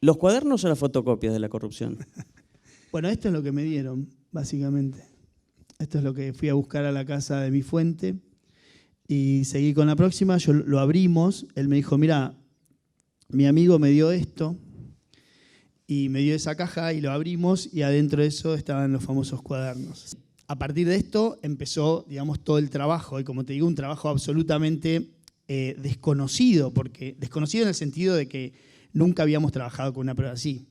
¿Los cuadernos o las fotocopias de la corrupción? Bueno, esto es lo que me dieron, básicamente. Esto es lo que fui a buscar a la casa de mi fuente y seguí con la próxima. Yo lo abrimos, él me dijo, mira, mi amigo me dio esto y me dio esa caja y lo abrimos y adentro de eso estaban los famosos cuadernos. A partir de esto empezó, digamos, todo el trabajo y como te digo, un trabajo absolutamente desconocido, porque desconocido en el sentido de que nunca habíamos trabajado con una prueba así,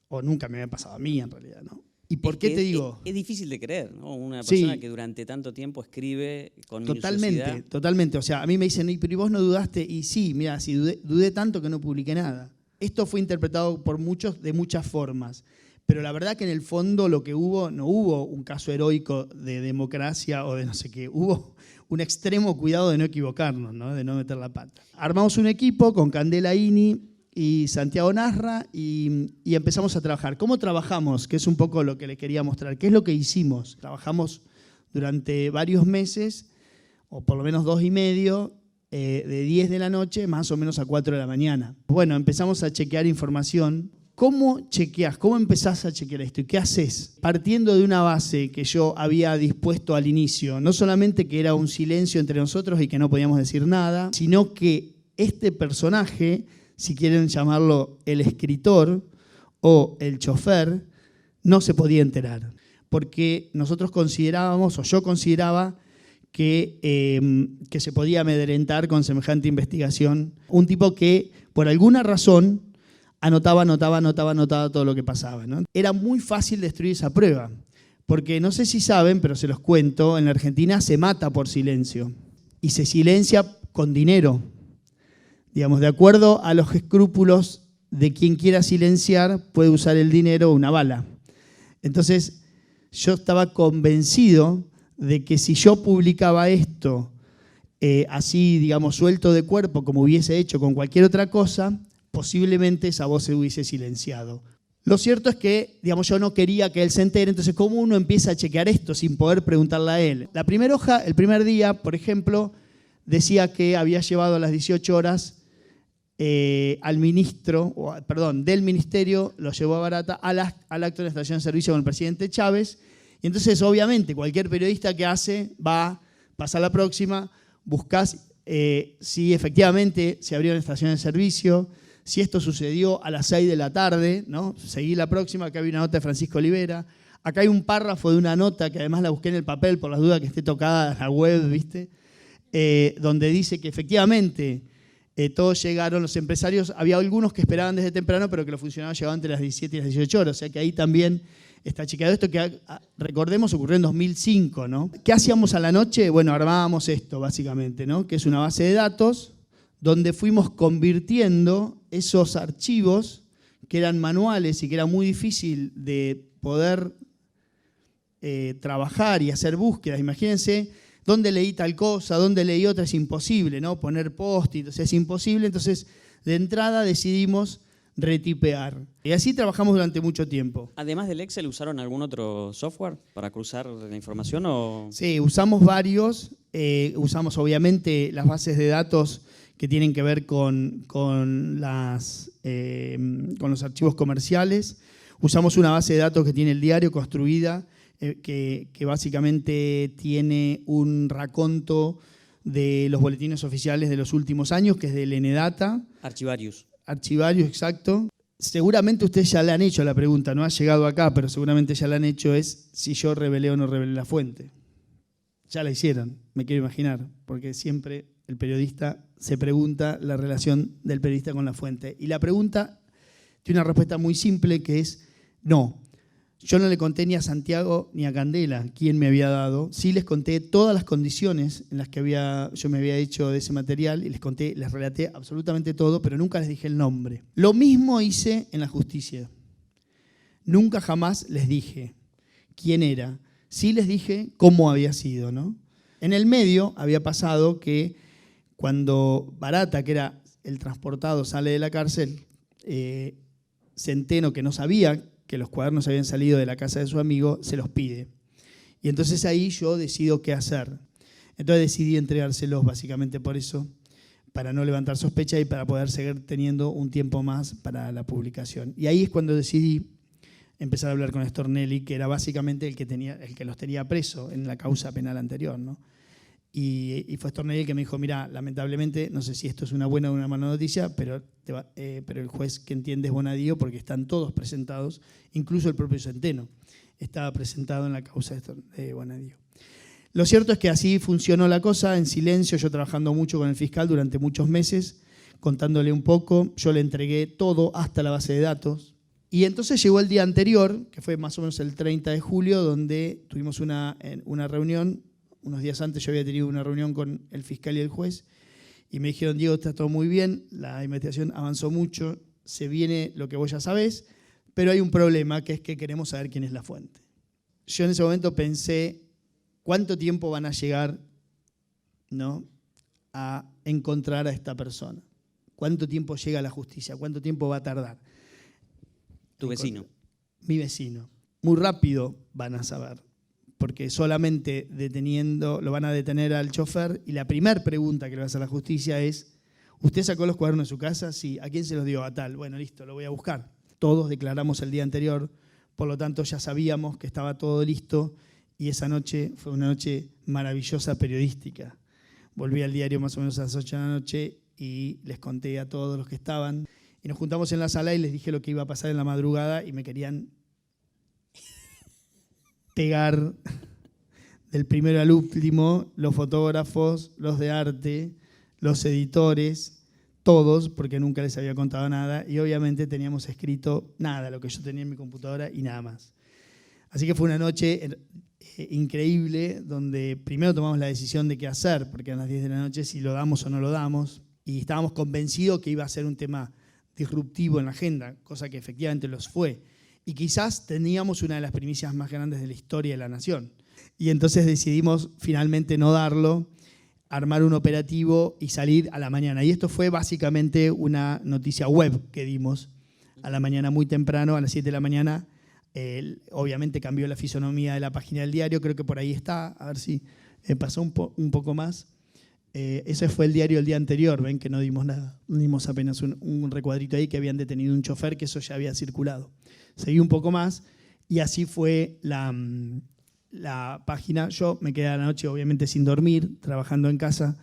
o nunca me había pasado a mí en realidad, ¿no? ¿Y por qué te digo? Es difícil de creer, ¿no? Una persona que durante tanto tiempo escribe con minuciosidad. Totalmente. O sea, a mí me dicen, pero ¿y vos no dudaste? Y sí, mira, sí, dudé tanto que no publiqué nada. Esto fue interpretado por muchos de muchas formas. Pero la verdad que en el fondo lo que hubo, no hubo un caso heroico de democracia o de no sé qué, hubo un extremo cuidado de no equivocarnos, ¿no? De no meter la pata. Armamos un equipo con Candela Ini y Santiago Nasra y empezamos a trabajar. ¿Cómo trabajamos? Que es un poco lo que les quería mostrar. ¿Qué es lo que hicimos? Trabajamos durante varios meses, o por lo menos 2 y medio, de 10 de la noche más o menos a 4 de la mañana. Bueno, empezamos a chequear información. ¿Cómo chequeás? ¿Cómo empezás a chequear esto? ¿Y qué haces? Partiendo de una base que yo había dispuesto al inicio, no solamente que era un silencio entre nosotros y que no podíamos decir nada, sino que este personaje, si quieren llamarlo el escritor o el chofer, no se podía enterar. Porque nosotros considerábamos, o yo consideraba, que se podía amedrentar con semejante investigación. Un tipo que, por alguna razón, anotaba todo lo que pasaba, ¿no? Era muy fácil destruir esa prueba, porque no sé si saben, pero se los cuento, en la Argentina se mata por silencio y se silencia con dinero. Digamos, de acuerdo a los escrúpulos de quien quiera silenciar, puede usar el dinero o una bala. Entonces, yo estaba convencido de que si yo publicaba esto así, digamos, suelto de cuerpo, como hubiese hecho con cualquier otra cosa, posiblemente esa voz se hubiese silenciado. Lo cierto es que, digamos, yo no quería que él se entere, entonces ¿cómo uno empieza a chequear esto sin poder preguntarle a él? La primera hoja, el primer día, por ejemplo, decía que había llevado a las 18 horas al ministro, del ministerio, lo llevó a Barata al acto de la estación de servicio con el presidente Chávez, y entonces obviamente cualquier periodista que hace va, pasa a la próxima, buscas si efectivamente se abrió la estación de servicio, si esto sucedió a las 6 de la tarde, ¿no? Seguí la próxima, acá hay una nota de Francisco Olivera. Acá hay un párrafo de una nota que además la busqué en el papel por las dudas que esté tocada en la web, ¿viste? Donde dice que efectivamente todos llegaron, los empresarios, había algunos que esperaban desde temprano, pero que los funcionarios llegaban entre las 17 y las 18 horas. O sea que ahí también está chequeado esto que, recordemos, ocurrió en 2005, ¿no? ¿Qué hacíamos a la noche? Bueno, armábamos esto básicamente, ¿no? Que es una base de datos donde fuimos convirtiendo esos archivos que eran manuales y que era muy difícil de poder trabajar y hacer búsquedas. Imagínense, ¿dónde leí tal cosa? ¿Dónde leí otra? Es imposible, ¿no? Poner post-it, o sea, es imposible. Entonces, de entrada decidimos retipear. Y así trabajamos durante mucho tiempo. Además del Excel, ¿usaron algún otro software para cruzar la información? O... Sí, usamos varios. Usamos obviamente las bases de datos que tienen que ver con los archivos comerciales. Usamos una base de datos que tiene el diario construida, que básicamente tiene un raconto de los boletines oficiales de los últimos años, que es del Enedata. Archivarius. Archivarius, exacto. Seguramente ustedes ya le han hecho la pregunta, no ha llegado acá, pero seguramente ya la han hecho, es si yo revelé o no revelé la fuente. Ya la hicieron, me quiero imaginar, porque siempre el periodista se pregunta la relación del periodista con la fuente. Y la pregunta tiene una respuesta muy simple que es no. Yo no le conté ni a Santiago ni a Candela quién me había dado. Sí les conté todas las condiciones en las que yo me había hecho de ese material y les relaté absolutamente todo, pero nunca les dije el nombre. Lo mismo hice en la justicia. Nunca jamás les dije quién era. Sí les dije cómo había sido, ¿no? En el medio había pasado que cuando Barata, que era el transportado, sale de la cárcel, Centeno, que no sabía que los cuadernos habían salido de la casa de su amigo, se los pide. Y entonces ahí yo decido qué hacer. Entonces decidí entregárselos básicamente por eso, para no levantar sospecha y para poder seguir teniendo un tiempo más para la publicación. Y ahí es cuando decidí empezar a hablar con Stornelli, que era básicamente el que los tenía preso en la causa penal anterior, ¿no? Y fue Stornelli el que me dijo, mira, lamentablemente, no sé si esto es una buena o una mala noticia, pero el juez que entiende es Bonadío porque están todos presentados, incluso el propio Centeno estaba presentado en la causa de Bonadío. Lo cierto es que así funcionó la cosa, en silencio, yo trabajando mucho con el fiscal durante muchos meses, contándole un poco, yo le entregué todo hasta la base de datos. Y entonces llegó el día anterior, que fue más o menos el 30 de julio, donde tuvimos una reunión. Unos días antes yo había tenido una reunión con el fiscal y el juez y me dijeron, Diego, está todo muy bien, la investigación avanzó mucho, se viene lo que vos ya sabés, pero hay un problema, que es que queremos saber quién es la fuente. Yo en ese momento pensé, ¿cuánto tiempo van a llegar, ¿no?, a encontrar a esta persona? ¿Cuánto tiempo llega a la justicia? ¿Cuánto tiempo va a tardar? Tu vecino. Mi vecino. Muy rápido van a saber, porque solamente lo van a detener al chofer y la primera pregunta que le va a hacer la justicia es, ¿usted sacó los cuadernos de su casa? Sí. ¿A quién se los dio? A tal. Bueno, listo, lo voy a buscar. Todos declaramos el día anterior, por lo tanto ya sabíamos que estaba todo listo y esa noche fue una noche maravillosa periodística. Volví al diario más o menos a las 8 de la noche y les conté a todos los que estaban y nos juntamos en la sala y les dije lo que iba a pasar en la madrugada y me querían pegar del primero al último, los fotógrafos, los de arte, los editores, todos, porque nunca les había contado nada y obviamente teníamos escrito nada, lo que yo tenía en mi computadora y nada más. Así que fue una noche increíble donde primero tomamos la decisión de qué hacer, porque eran las 10 de la noche, si lo damos o no lo damos, y estábamos convencidos que iba a ser un tema disruptivo en la agenda, cosa que efectivamente los fue. Y quizás teníamos una de las primicias más grandes de la historia de la nación. Y entonces decidimos finalmente no darlo, armar un operativo y salir a la mañana. Y esto fue básicamente una noticia web que dimos a la mañana muy temprano, a las 7 de la mañana. Obviamente cambió la fisonomía de la página del diario, creo que por ahí está, a ver si pasó un poco más. Ese fue el diario el día anterior, ven que no dimos nada, dimos apenas un recuadrito ahí que habían detenido un chofer, que eso ya había circulado. Seguí un poco más y así fue la página. Yo me quedé a la noche obviamente sin dormir, trabajando en casa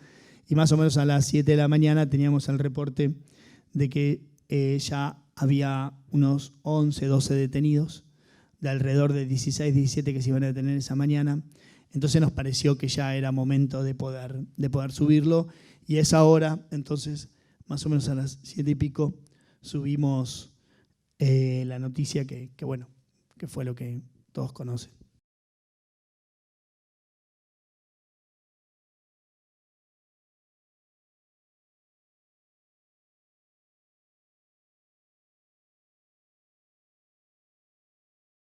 y más o menos a las 7 de la mañana teníamos el reporte de que ya había unos 11, 12 detenidos, de alrededor de 16, 17 que se iban a detener esa mañana. Entonces nos pareció que ya era momento de poder subirlo y a esa hora, entonces más o menos a las 7 y pico, subimos la noticia que fue lo que todos conocen.